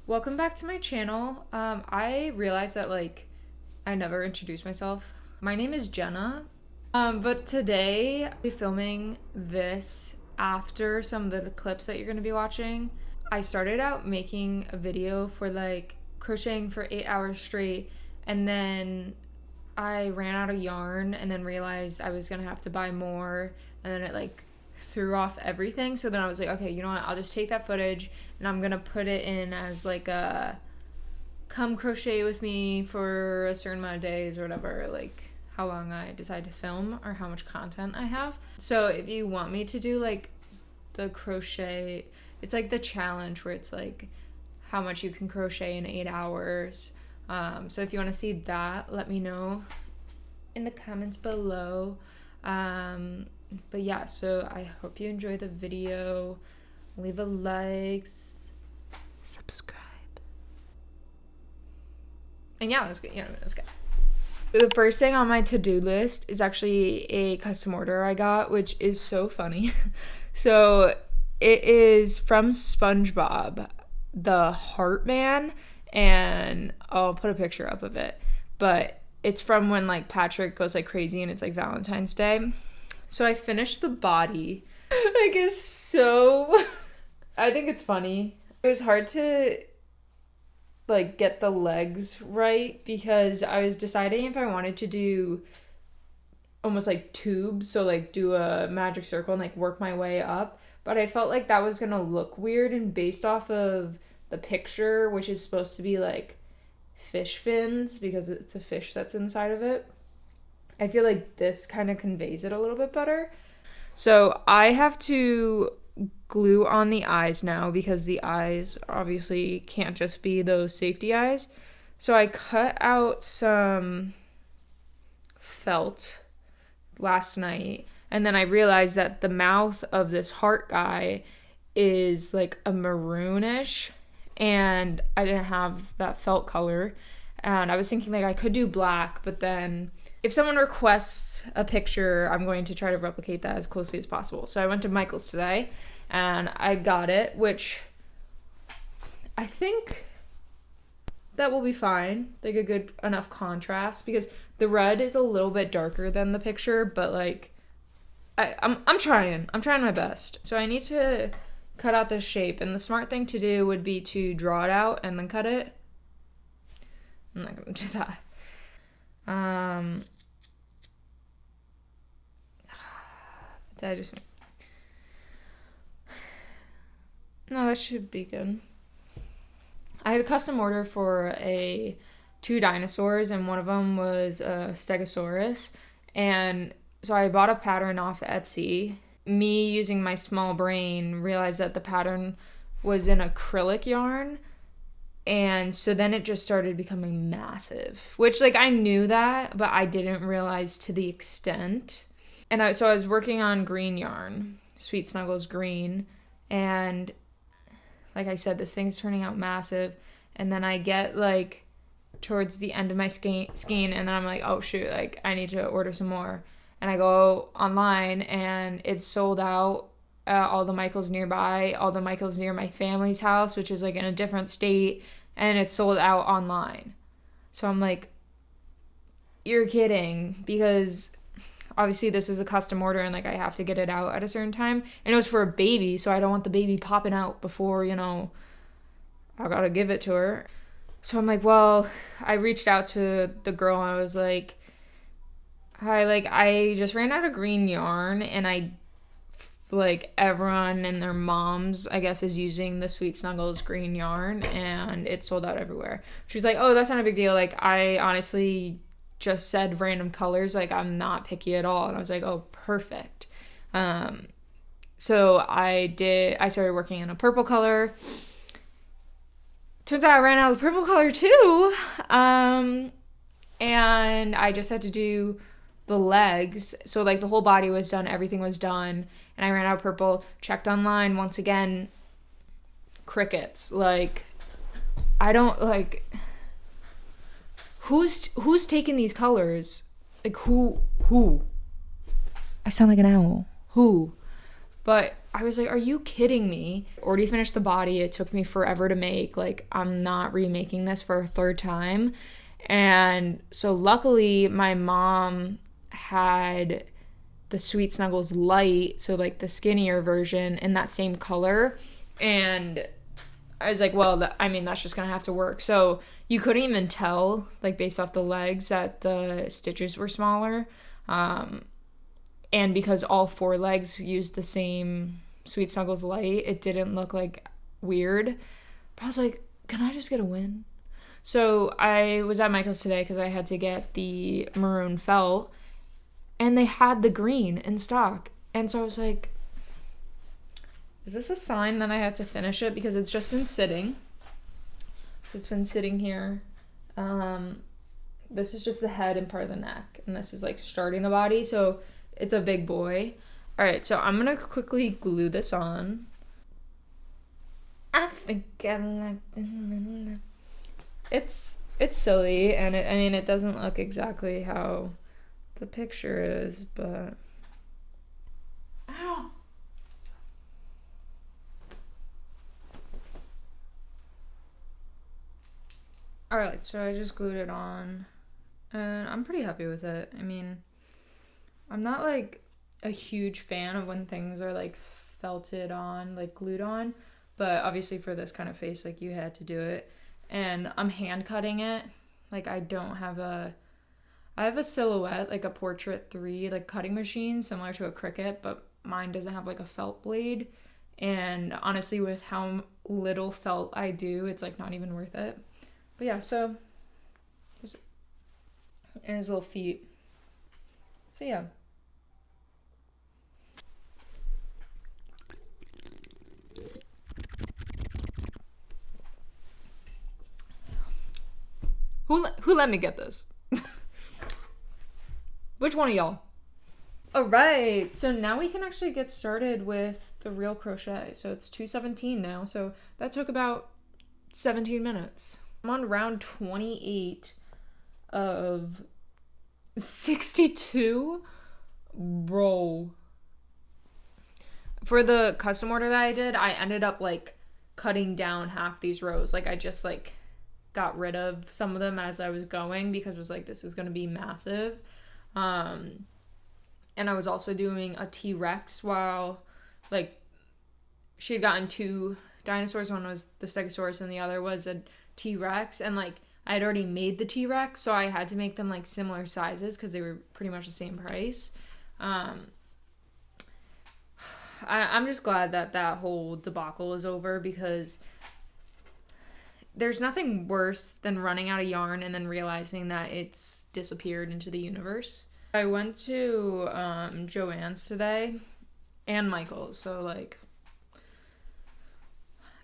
Welcome back to my channel. I realized that I never introduced myself. My name is Jenna, but today I'll be filming this after some of the clips that you're going to be watching. I started out making a video for crocheting for 8 hours straight, and then I ran out of yarn and then realized I was going to have to buy more, and then it threw off everything. So then I was like, okay, you know what, I'll just take that footage and I'm gonna put it in as a come crochet with me for a certain amount of days or whatever, how long I decide to film or how much content I have. So if you want me to do the crochet, it's the challenge where it's how much you can crochet in 8 hours. So if you want to see that, let me know in the comments below. But yeah, so I hope you enjoy the video. Leave a like, subscribe, and yeah, let's go. The first thing on my to-do list is actually a custom order I got, which is so funny. So it is from SpongeBob, the Heart Man, and I'll put a picture up of it. But it's from when Patrick goes crazy and it's Valentine's Day. So I finished the body. It's so I think it's funny. It was hard to get the legs right because I was deciding if I wanted to do almost tubes, so do a magic circle and work my way up, but I felt that was gonna look weird, and based off of the picture, which is supposed to be fish fins because it's a fish that's inside of it, I feel this kind of conveys it a little bit better. So I have to glue on the eyes now because the eyes obviously can't just be those safety eyes. So I cut out some felt last night, and then I realized that the mouth of this heart guy is a maroonish, and I didn't have that felt color, and I was thinking I could do black, but then if someone requests a picture, I'm going to try to replicate that as closely as possible. So I went to Michael's today and I got it, which I think that will be fine. A good enough contrast because the red is a little bit darker than the picture, but I'm trying my best. So I need to cut out the shape, and the smart thing to do would be to draw it out and then cut it. I'm not gonna do that. No, that should be good. I had a custom order for two dinosaurs, and one of them was a Stegosaurus, and so I bought a pattern off Etsy. Me using my small brain realized that the pattern was in acrylic yarn, and so then it just started becoming massive, which I knew that, but I didn't realize to the extent. And so I was working on green yarn, Sweet Snuggles green, and like I said, this thing's turning out massive. And then I get towards the end of my skein, and then I'm oh shoot, I need to order some more. And I go online and it's sold out at all the Michaels nearby, all the Michaels near my family's house, which is in a different state, and it's sold out online. So I'm you're kidding, because obviously this is a custom order and I have to get it out at a certain time, and it was for a baby, so I don't want the baby popping out before I gotta give it to her. So I'm well, I reached out to the girl and I was hi, I just ran out of green yarn, and I everyone and their moms, I guess, is using the Sweet Snuggles green yarn, and it's sold out everywhere. She's oh, that's not a big deal. I honestly just said random colors. I'm not picky at all. And I was oh, perfect. So I started working in a purple color. Turns out I ran out of the purple color too. And I just had to do the legs. So the whole body was done, everything was done, and I ran out of purple. Checked online once again, crickets. I don't who's taking these colors? Who? I sound like an owl. Who? But I was like, are you kidding me? Already finished the body. It took me forever to make. Like, I'm not remaking this for a third time. And so luckily my mom had the Sweet Snuggles light, so like the skinnier version in that same color. And I was like, well, that's just gonna have to work. So you couldn't even tell, like based off the legs, that the stitches were smaller. And because all 4 legs used the same Sweet Snuggles light, it didn't look like weird. But I was like, can I just get a win? So I was at Michael's today because I had to get the maroon felt, and they had the green in stock. And so I was like, is this a sign that I have to finish it? Because it's just been sitting. So it's been sitting here. This is just the head and part of the neck. And this is like starting the body. So it's a big boy. All right, so I'm going to quickly glue this on. I think it's silly, and it doesn't look exactly how the picture is, but ow. All right, so I just glued it on, and I'm pretty happy with it. I mean, I'm not like a huge fan of when things are like felted on, like glued on, but obviously for this kind of face, like you had to do it. And I'm hand cutting it. Like I have a Silhouette, like a Portrait 3, like cutting machine similar to a Cricut, but mine doesn't have like a felt blade. And honestly, with how little felt I do, it's like not even worth it. But yeah, so and his little feet. So yeah. Who let me get this? Which one of y'all? Alright, so now we can actually get started with the real crochet. So it's 2:17 now, so that took about 17 minutes. I'm on round 28 of 62. Bro. For the custom order that I did, I ended up like cutting down half these rows. Like I just like got rid of some of them as I was going because it was like, this is going to be massive. And I was also doing a T-Rex while like she had gotten 2 dinosaurs. One was the Stegosaurus and the other was a T-Rex. And like I had already made the T-Rex, so I had to make them like similar sizes because they were pretty much the same price. I'm just glad that whole debacle is over, because there's nothing worse than running out of yarn and then realizing that it's disappeared into the universe. I went to Joann's today and Michael's, so like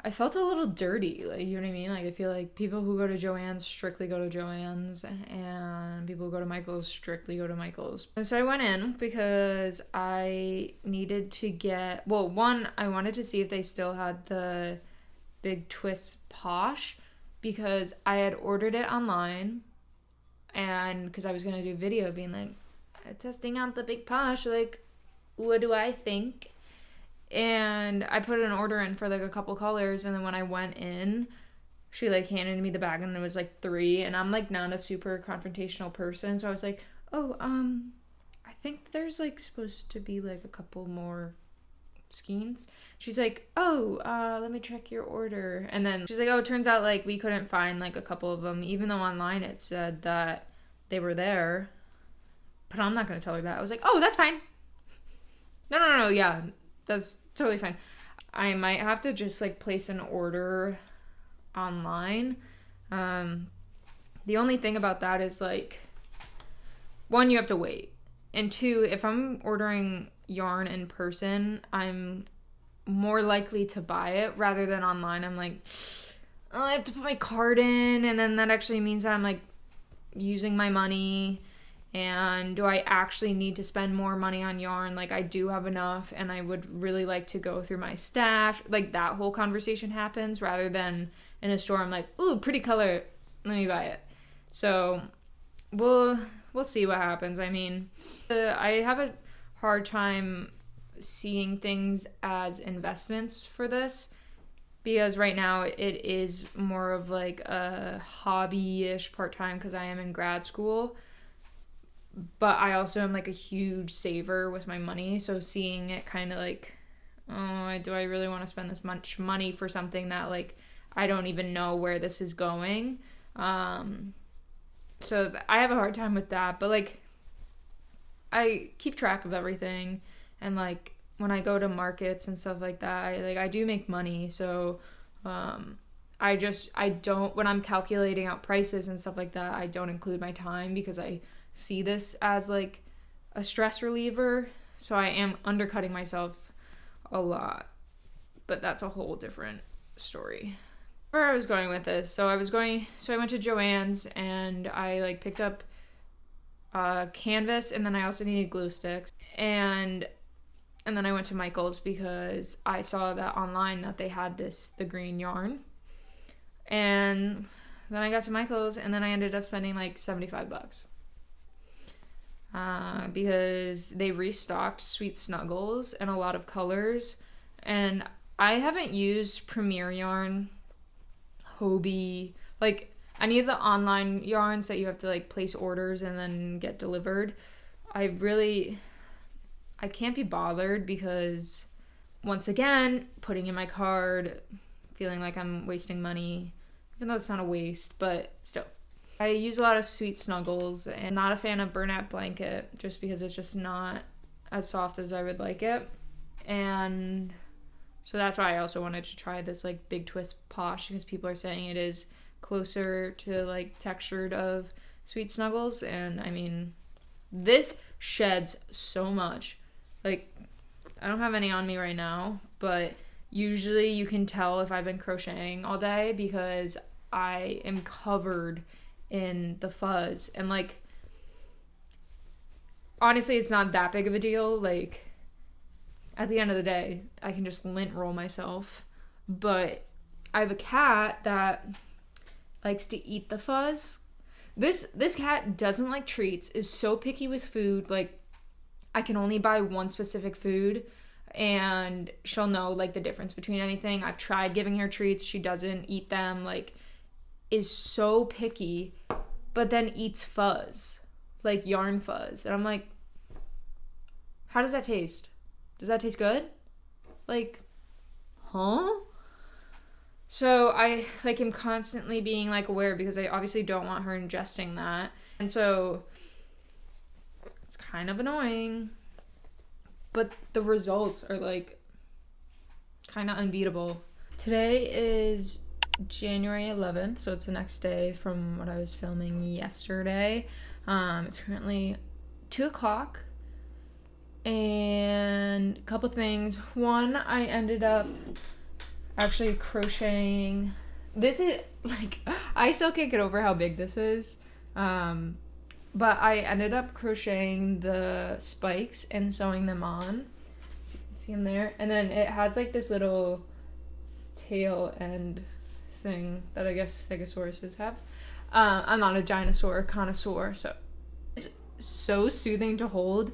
I felt a little dirty, like, you know what I mean? Like I feel like people who go to Joann's strictly go to Joann's, and people who go to Michael's strictly go to Michael's. And so I went in because I needed to get, well, one, I wanted to see if they still had the Big Twist Posh, because I had ordered it online, and because I was going to do a video being like, testing out the Big Posh, like, what do I think? And I put an order in for like a couple colors, and then when I went in, she like handed me the bag and it was like 3, and I'm like not a super confrontational person, so I was like, oh, I think there's like supposed to be like a couple more skeins. She's like, oh, let me check your order. And then she's like, oh, it turns out like we couldn't find like a couple of them, even though online it said that they were there. But I'm not gonna tell her that. I was like, oh, that's fine. No, yeah, that's totally fine. I might have to just like place an order online. The only thing about that is like, 1, you have to wait, and 2, if I'm ordering yarn in person, I'm more likely to buy it rather than online. I'm like, oh, I have to put my card in, and then that actually means that I'm like using my money. And do I actually need to spend more money on yarn? Like I do have enough, and I would really like to go through my stash. Like that whole conversation happens rather than in a store I'm like, ooh, pretty color, let me buy it. So we'll see what happens. I mean, I have a hard time seeing things as investments for this, because right now it is more of like a hobby-ish part-time because I am in grad school, but I also am like a huge saver with my money, so seeing it kind of like, oh, do I really want to spend this much money for something that like I don't even know where this is going? So I have a hard time with that, but like I keep track of everything, and like when I go to markets and stuff like that, I do make money. So I don't, when I'm calculating out prices and stuff like that, I don't include my time because I see this as like a stress reliever. So I am undercutting myself a lot, but that's a whole different story. Where I was going with this, so I went to Joann's and I like picked up canvas, and then I also needed glue sticks, and then I went to Michael's because I saw that online that they had the green yarn, and then I got to Michael's and then I ended up spending like $75 because they restocked Sweet Snuggles in a lot of colors, and I haven't used Premier Yarn, Hobie, like any of the online yarns that you have to like place orders and then get delivered. I can't be bothered because, once again, putting in my card, feeling like I'm wasting money, even though it's not a waste, but still. I use a lot of Sweet Snuggles, and not a fan of Bernat Blanket just because it's just not as soft as I would like it. And so that's why I also wanted to try this like Big Twist Posh, because people are saying it is closer to like textured of Sweet Snuggles, and I mean, this sheds so much. Like, I don't have any on me right now, but usually you can tell if I've been crocheting all day because I am covered in the fuzz. And like, honestly, it's not that big of a deal. Like, at the end of the day, I can just lint roll myself. But I have a cat that likes to eat the fuzz. This cat doesn't like treats, is so picky with food. Like, I can only buy one specific food and she'll know like the difference between anything. I've tried giving her treats, she doesn't eat them, like is so picky, but then eats fuzz, like yarn fuzz. And I'm like, how does that taste? Does that taste good? Like, huh? So I like am constantly being like aware because I obviously don't want her ingesting that. And so it's kind of annoying, but the results are like kind of unbeatable. Today is January 11th, so it's the next day from what I was filming yesterday. It's currently 2:00, and a couple things. One, I ended up actually crocheting. This is like, I still can't get over how big this is. But I ended up crocheting the spikes and sewing them on. So you can see them there. And then it has like this little tail end thing that I guess stegosauruses have. I'm not a dinosaur connoisseur, so it's so soothing to hold.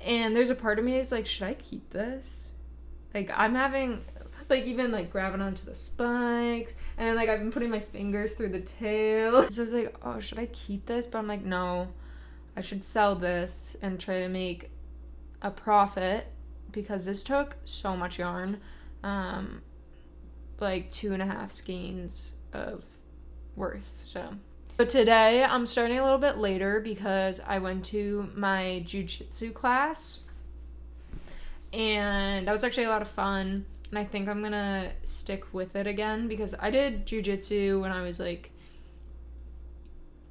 And there's a part of me that's like, should I keep this? Like, I'm having, like, even like grabbing onto the spikes, and then like I've been putting my fingers through the tail. So I was like, oh, should I keep this? But I'm like, no, I should sell this and try to make a profit, because this took so much yarn, like 2.5 skeins of worth. So today I'm starting a little bit later because I went to my jiu-jitsu class, and that was actually a lot of fun. And I think I'm gonna stick with it again because I did jiu-jitsu when I was like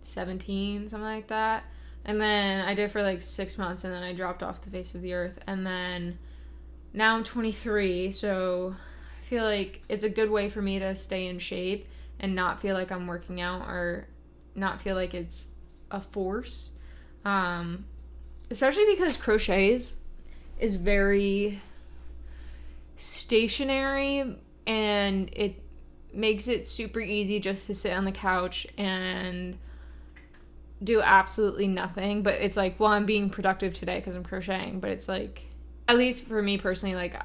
17, something like that. And then I did for like 6 months, and then I dropped off the face of the earth. And then now I'm 23, so I feel like it's a good way for me to stay in shape and not feel like I'm working out or not feel like it's a force. Especially because crochet is very stationary, and it makes it super easy just to sit on the couch and do absolutely nothing. But it's like, well, I'm being productive today because I'm crocheting, but it's like, at least for me personally, like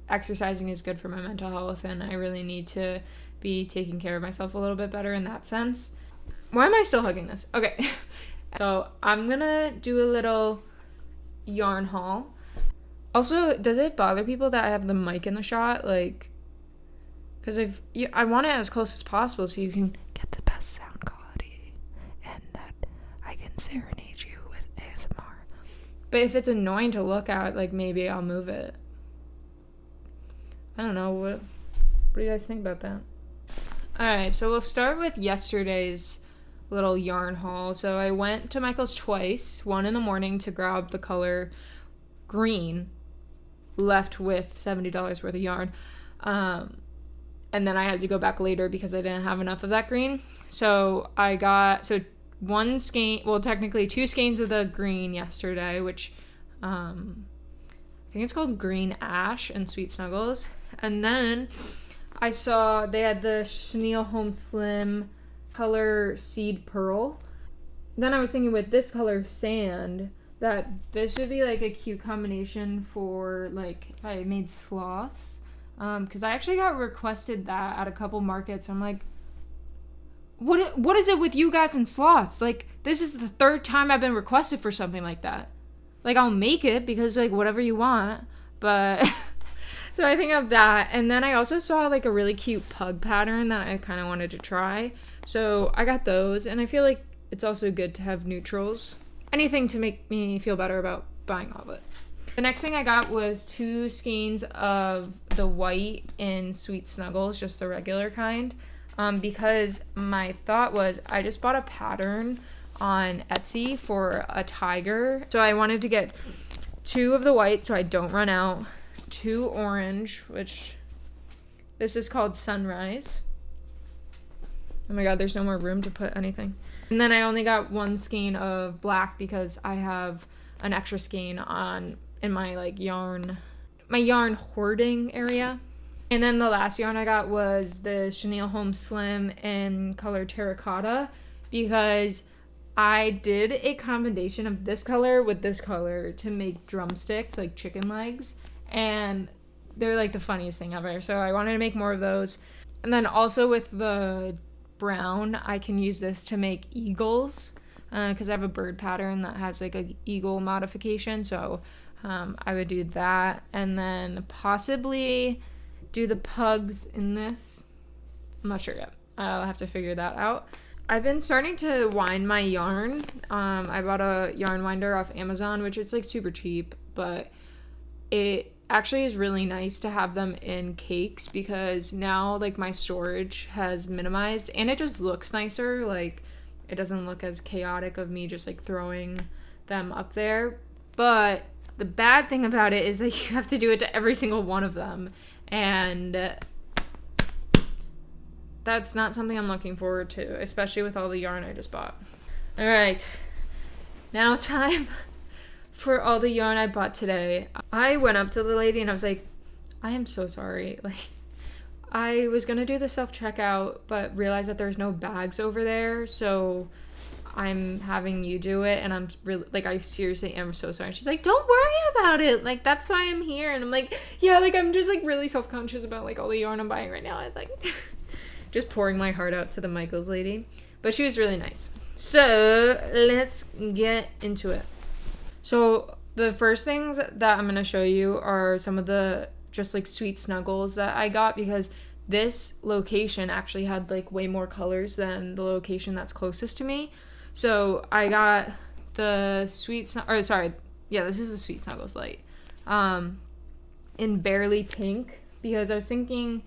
exercising is good for my mental health, and I really need to be taking care of myself a little bit better in that sense. Why am I still hugging this? Okay. So I'm gonna do a little yarn haul. Also, does it bother people that I have the mic in the shot? Like, because I want it as close as possible so you can get the best sound quality and that I can serenade you with ASMR. But if it's annoying to look at, like, maybe I'll move it. I don't know. What do you guys think about that? Alright, so we'll start with yesterday's little yarn haul. So I went to Michael's twice, one in the morning to grab the color green, left with $70 worth of yarn. And then I had to go back later because I didn't have enough of that green. So I got one skein, well, technically 2 skeins of the green yesterday, which I think it's called Green Ash and Sweet Snuggles. And then I saw they had the Chenille Home Slim color Seed Pearl. Then I was thinking with this color Sand that this would be like a cute combination for like if I made sloths. Because I actually got requested that at a couple markets. I'm like, what is it with you guys and sloths? Like, this is the 3rd time I've been requested for something like that. Like, I'll make it because, like, whatever you want. But, so I think of that. And then I also saw, like, a really cute pug pattern that I kind of wanted to try. So I got those. And I feel like it's also good to have neutrals. Anything to make me feel better about buying all of it. The next thing I got was 2 skeins of the white in Sweet Snuggles, just the regular kind, because my thought was I just bought a pattern on Etsy for a tiger. So I wanted to get 2 of the white so I don't run out, 2 orange, which this is called Sunrise. Oh my god, there's no more room to put anything. And then I only got 1 skein of black because I have an extra skein in my like yarn hoarding area. And then the last yarn I got was the Chenille Home Slim in color Terracotta because I did a combination of this color with this color to make drumsticks, like chicken legs, and they're like the funniest thing ever. So I wanted to make more of those. And then also with the brown, I can use this to make eagles because I have a bird pattern that has like a eagle modification. So I would do that, and then possibly do the pugs in this. I'm not sure yet. I'll have to figure that out. I've been starting to wind my yarn. I bought a yarn winder off Amazon, which it's like super cheap, but it actually is really nice to have them in cakes because now like my storage has minimized and it just looks nicer. Like it doesn't look as chaotic of me just like throwing them up there. But the bad thing about it is that you have to do it to every single one of them, and that's not something I'm looking forward to, especially with all the yarn I just bought. Alright, now time for all the yarn I bought today. I went up to the lady and I was like, I am so sorry. Like, I was gonna do the self-checkout, but realized that there's no bags over there, so I'm having you do it, and I'm really, like, I seriously am so sorry. She's like, don't worry about it, like, that's why I'm here. And I'm like, yeah, like, I'm just, like, really self-conscious about, like, all the yarn I'm buying right now. I, like, just pouring my heart out to the Michaels lady. But she was really nice. So, let's get into it. So, the first things that I'm gonna show you are some of the, just, like, Sweet Snuggles that I got, because this location actually had, like, way more colors than the location that's closest to me. So I got the this is the Sweet Snuggles light, in Barely Pink, because I was thinking,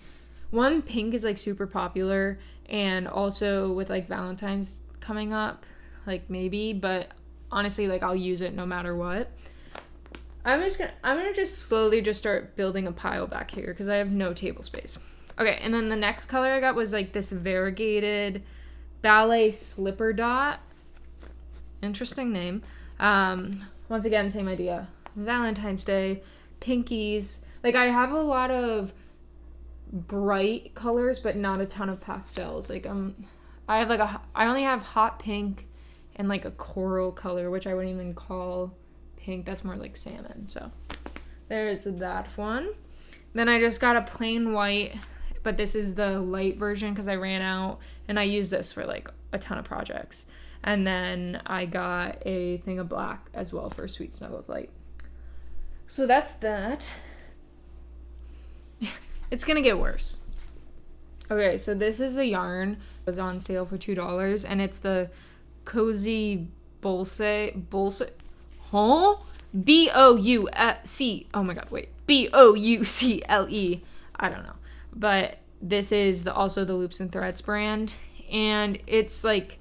one, pink is like super popular, and also with like Valentine's coming up, like maybe, but honestly, like I'll use it no matter what. I'm gonna just slowly just start building a pile back here because I have no table space. Okay, and then the next color I got was like this variegated ballet slipper dot. Interesting name. Once again, same idea. Valentine's Day, pinkies. Like, I have a lot of bright colors, but not a ton of pastels. Like, I only have hot pink and like a coral color, which I wouldn't even call pink. That's more like salmon. So There's that one. Then I just got a plain white, but this is the light version because I ran out, and I use this for like a ton of projects. And then I got a thing of black as well for Sweet Snuggles Light. So that's that. It's gonna get worse. Okay, so this is a yarn. It was on sale for $2, and it's the Cozy Bolse, huh? B-O-U-C, oh my god, wait. B-O-U-C-L-E. I don't know. But this is also the Loops and Threads brand. And it's like,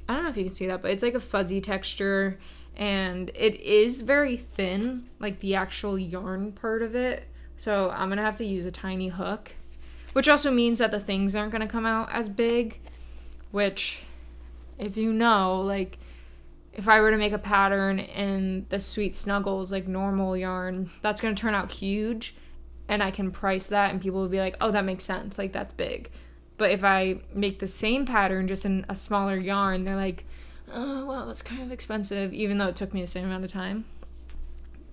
I don't know if you can see that, but it's like a fuzzy texture. And it is very thin, like the actual yarn part of it. So I'm going to have to use a tiny hook. Which also means that the things aren't going to come out as big. Which, if you know, like, if I were to make a pattern in the Sweet Snuggles, like normal yarn, that's going to turn out huge. And I can price that and people will be like, oh, that makes sense. Like, that's big. But if I make the same pattern just in a smaller yarn, they're like, oh, well, that's kind of expensive, even though it took me the same amount of time.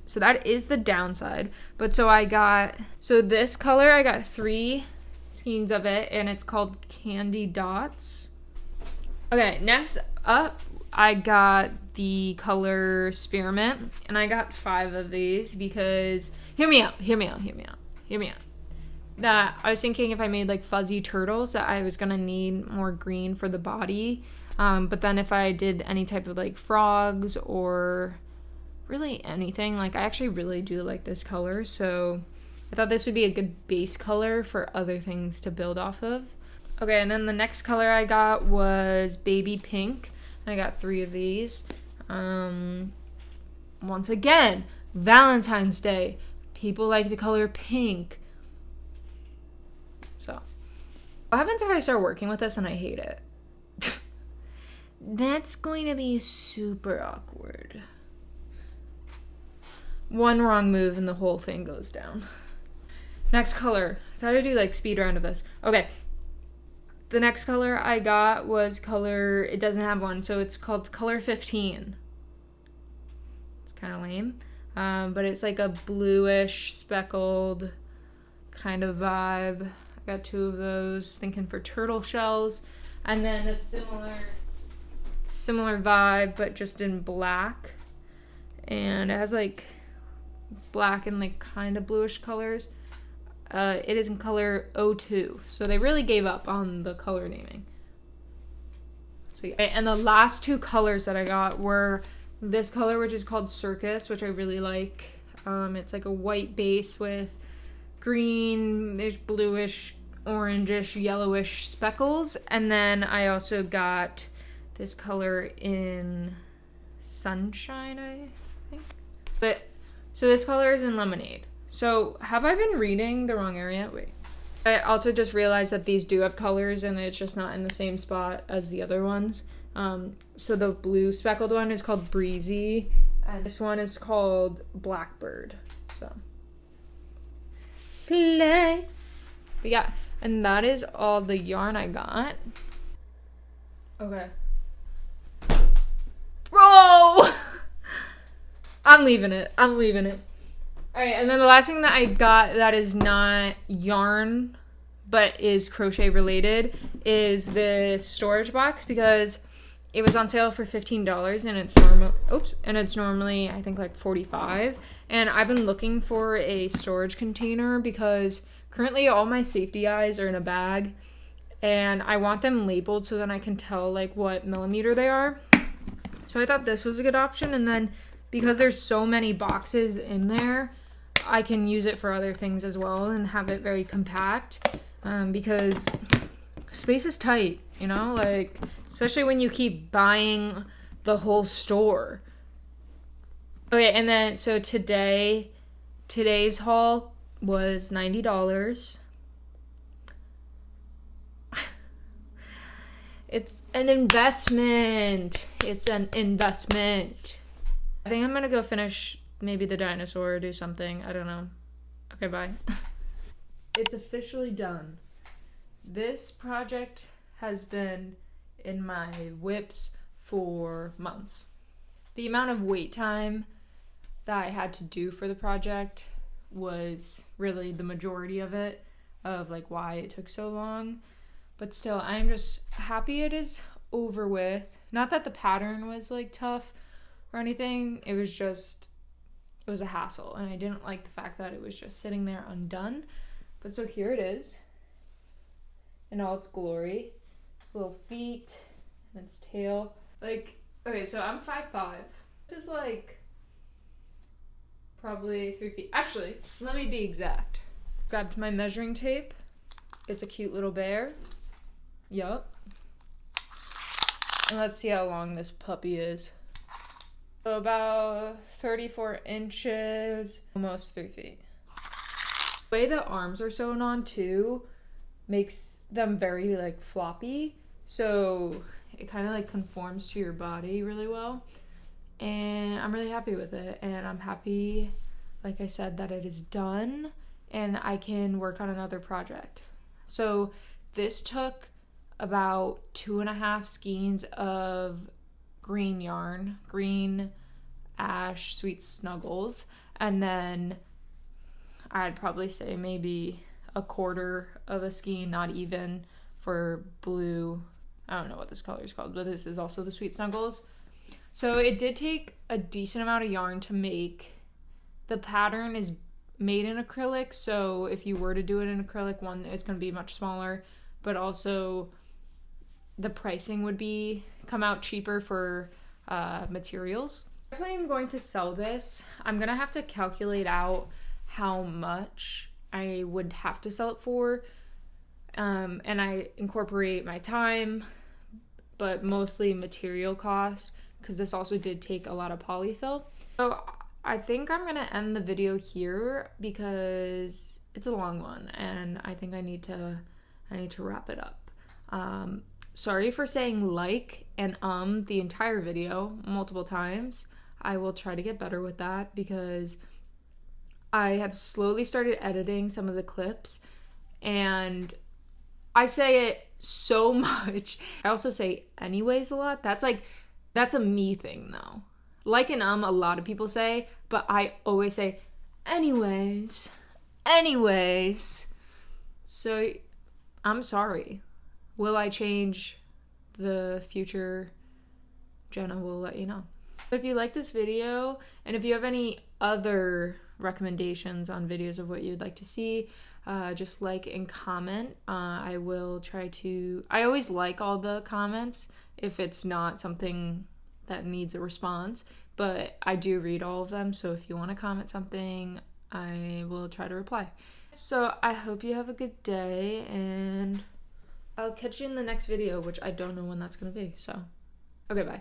So that is the downside. But so this color, I got 3 skeins of it, and it's called Candy Dots. Okay, next up, I got the color Spearmint, and I got 5 of these because, hear me out. That I was thinking if I made like fuzzy turtles that I was gonna need more green for the body, but then if I did any type of like frogs or really anything, like I actually really do like this color, so I thought this would be a good base color for other things to build off of. Okay, and then the next color I got was Baby Pink. I got 3 of these. Once again, Valentine's Day. People like the color pink. So, what happens if I start working with this and I hate it? That's going to be super awkward. One wrong move and the whole thing goes down. Next color. Gotta do like speed round of this. Okay. The next color I got was color, it doesn't have one, so it's called color 15. It's kind of lame. But it's like a bluish, speckled kind of vibe. I got 2 of those, thinking for turtle shells. And then a similar vibe, but just in black. And it has like black and like kind of bluish colors. It is in color 02. So they really gave up on the color naming. So yeah. And the last 2 colors that I got were this color, which is called Circus, which I really like. It's like a white base with greenish, bluish, orangish, yellowish speckles. And then I also got this color in Sunshine, I think. So this color is in Lemonade. So have I been reading the wrong area? Wait. I also just realized that these do have colors and it's just not in the same spot as the other ones. So the blue speckled one is called Breezy, and this one is called Blackbird. So slay. But yeah, and that is all the yarn I got. Okay. Bro! I'm leaving it. Alright, and then the last thing that I got that is not yarn but is crochet related is this storage box, because it was on sale for $15 and it's normally I think like $45. And I've been looking for a storage container because currently all my safety eyes are in a bag and I want them labeled so then I can tell like what millimeter they are. So I thought this was a good option, and then because there's so many boxes in there, I can use it for other things as well and have it very compact, because space is tight, you know, like especially when you keep buying the whole store. Okay, and then so today's haul was $90. It's an investment. I think I'm gonna go finish maybe the dinosaur or do something. I don't know. Okay, bye. It's officially done. This project has been in my whips for months. The amount of wait time that I had to do for the project was really the majority of it, of like why it took so long. But still, I'm just happy it is over with. Not that the pattern was like tough or anything, it was a hassle, and I didn't like the fact that it was just sitting there undone. But so here it is in all its glory. Its little feet and its tail. Like, okay, so I'm 5'5". This is like probably 3 feet. Actually, let me be exact. Grabbed my measuring tape. It's a cute little bear. Yup. And let's see how long this puppy is. So about 34 inches, almost 3 feet. The way the arms are sewn on too makes them very like floppy. So it kind of like conforms to your body really well. And I'm really happy with it. And I'm happy, like I said, that it is done and I can work on another project. So this took about 2.5 skeins of green yarn, green ash sweet snuggles, and then I'd probably say maybe a quarter of a skein, not even, for blue. I don't know what this color is called, but this is also the sweet snuggles. So it did take a decent amount of yarn to make. The pattern is made in acrylic, so if you were to do it in acrylic, one, it's going to be much smaller, but also the pricing would come out cheaper for materials. If I'm going to sell this, I'm going to have to calculate out how much I would have to sell it for, and I incorporate my time, but mostly material cost, because this also did take a lot of polyfill. So I think I'm gonna end the video here because it's a long one and I think I need to wrap it up. Sorry for saying like and the entire video multiple times. I will try to get better with that because I have slowly started editing some of the clips and I say it so much. I also say anyways a lot. That's a me thing though. Like and a lot of people say, but I always say anyways. So I'm sorry. Will I change? The future Jenna will let you know. If you like this video and if you have any other recommendations on videos of what you'd like to see, just like and comment. I will try to, I always like all the comments if it's not something that needs a response, but I do read all of them, so if you want to comment something, I will try to reply. So I hope you have a good day, and I'll catch you in the next video, which I don't know when that's gonna be, so okay, bye.